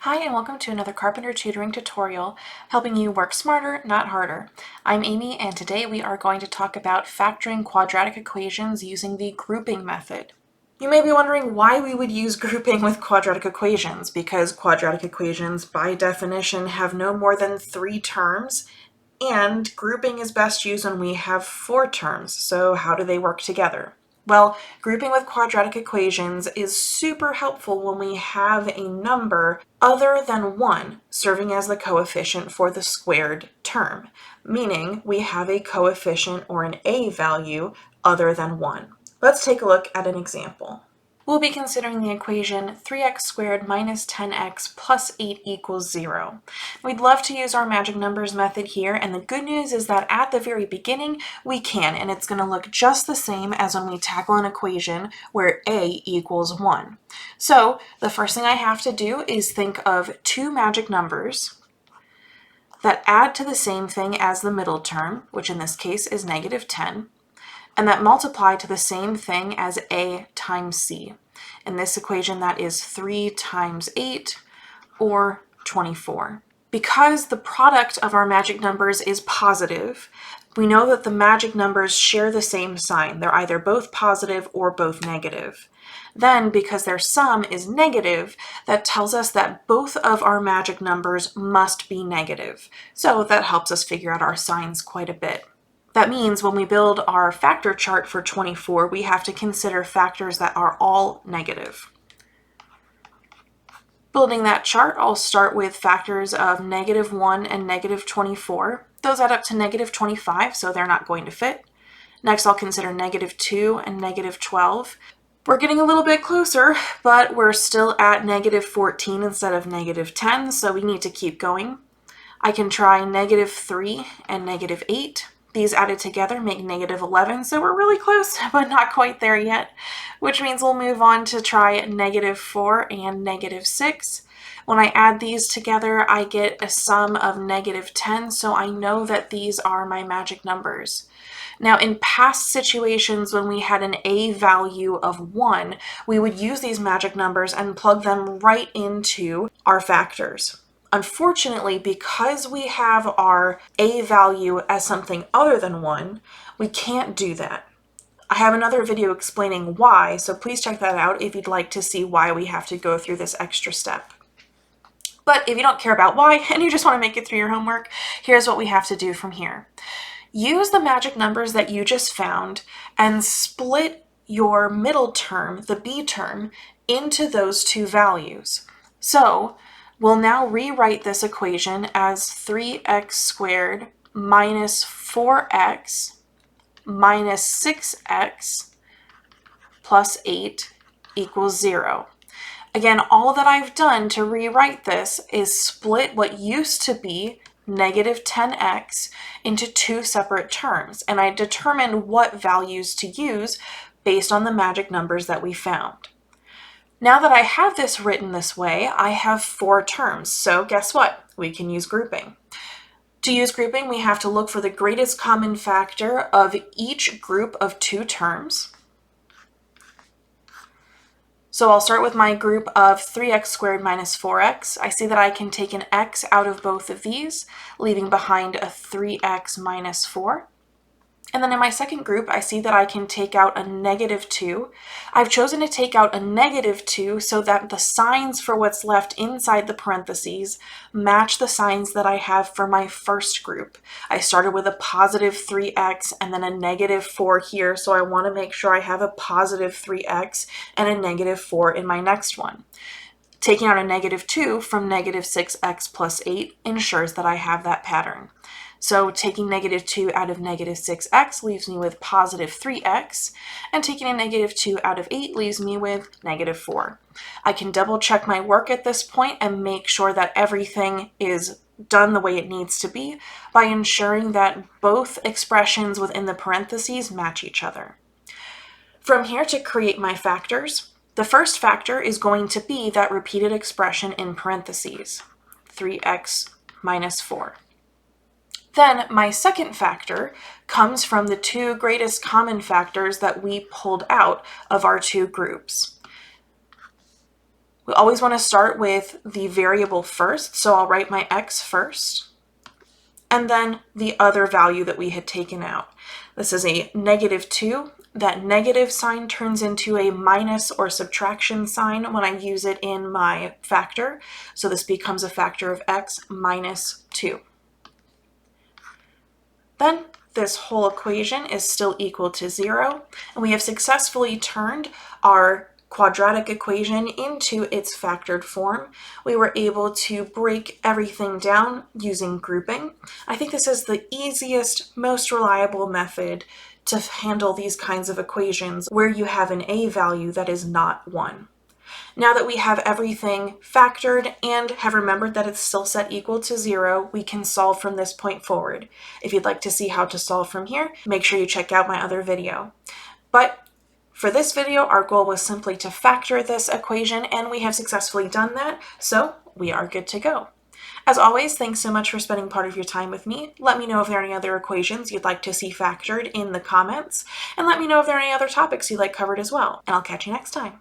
Hi and welcome to another carpenter tutoring tutorial, helping you work smarter, not harder. I'm Amy and today we are going to talk about factoring quadratic equations using the grouping method. You may be wondering why we would use grouping with quadratic equations, because quadratic equations by definition have no more than 3 terms, and grouping is best used when we have 4 terms. So how do they work together? Well, grouping with quadratic equations is super helpful when we have a number other than 1 serving as the coefficient for the squared term, meaning we have a coefficient or an a value other than 1. Let's take a look at an example. We'll be considering the equation 3x squared minus 10x plus 8 equals 0. We'd love to use our magic numbers method here, and the good news is that at the very beginning we can, and it's going to look just the same as when we tackle an equation where a equals 1. So the first thing I have to do is think of 2 magic numbers that add to the same thing as the middle term, which in this case is negative 10, and that multiply to the same thing as a times c. In this equation, that is 3 times 8, or 24. Because the product of our magic numbers is positive, we know that the magic numbers share the same sign. They're either both positive or both negative. Then, because their sum is negative, that tells us that both of our magic numbers must be negative. So that helps us figure out our signs quite a bit. That means when we build our factor chart for 24, we have to consider factors that are all negative. Building that chart, I'll start with factors of negative 1 and negative 24. Those add up to negative 25, so they're not going to fit. Next, I'll consider negative 2 and negative 12. We're getting a little bit closer, but we're still at negative 14 instead of negative 10, so we need to keep going. I can try negative 3 and negative 8. These added together make negative 11, so we're really close, but not quite there yet, which means we'll move on to try negative 4 and negative 6. When I add these together, I get a sum of negative 10, so I know that these are my magic numbers. Now, in past situations when we had an a value of 1, we would use these magic numbers and plug them right into our factors. Unfortunately, because we have our a value as something other than 1, we can't do that. I have another video explaining why, so please check that out if you'd like to see why we have to go through this extra step. But if you don't care about why and you just want to make it through your homework, here's what we have to do from here. Use the magic numbers that you just found and split your middle term, the b term, into those 2 values. So we'll now rewrite this equation as 3x squared minus 4x minus 6x plus 8 equals 0. Again, all that I've done to rewrite this is split what used to be negative 10x into 2 separate terms, and I determined what values to use based on the magic numbers that we found. Now that I have this written this way, I have 4 terms, so guess what? We can use grouping. To use grouping, we have to look for the greatest common factor of each group of 2 terms. So I'll start with my group of 3x squared minus 4x. I see that I can take an x out of both of these, leaving behind a 3x minus 4. And then in my second group, I see that I can take out a negative 2. I've chosen to take out a negative 2 so that the signs for what's left inside the parentheses match the signs that I have for my first group. I started with a positive 3x and then a negative 4 here, so I want to make sure I have a positive 3x and a negative 4 in my next one. Taking out a negative 2 from negative 6x plus 8 ensures that I have that pattern. So taking negative 2 out of negative 6x leaves me with positive 3x, and taking a negative 2 out of 8 leaves me with negative 4. I can double check my work at this point and make sure that everything is done the way it needs to be by ensuring that both expressions within the parentheses match each other. From here, to create my factors, the first factor is going to be that repeated expression in parentheses, 3x minus 4. Then my second factor comes from the 2 greatest common factors that we pulled out of our 2 groups. We always want to start with the variable first, so I'll write my x first, and then the other value that we had taken out. This is a -2. That negative sign turns into a minus or subtraction sign when I use it in my factor, so this becomes a factor of x minus 2. Then this whole equation is still equal to 0, and we have successfully turned our quadratic equation into its factored form. We were able to break everything down using grouping. I think this is the easiest, most reliable method to handle these kinds of equations where you have an a value that is not 1. Now that we have everything factored and have remembered that it's still set equal to 0, we can solve from this point forward. If you'd like to see how to solve from here, make sure you check out my other video. But for this video, our goal was simply to factor this equation, and we have successfully done that, so we are good to go. As always, thanks so much for spending part of your time with me. Let me know if there are any other equations you'd like to see factored in the comments, and let me know if there are any other topics you'd like covered as well, and I'll catch you next time.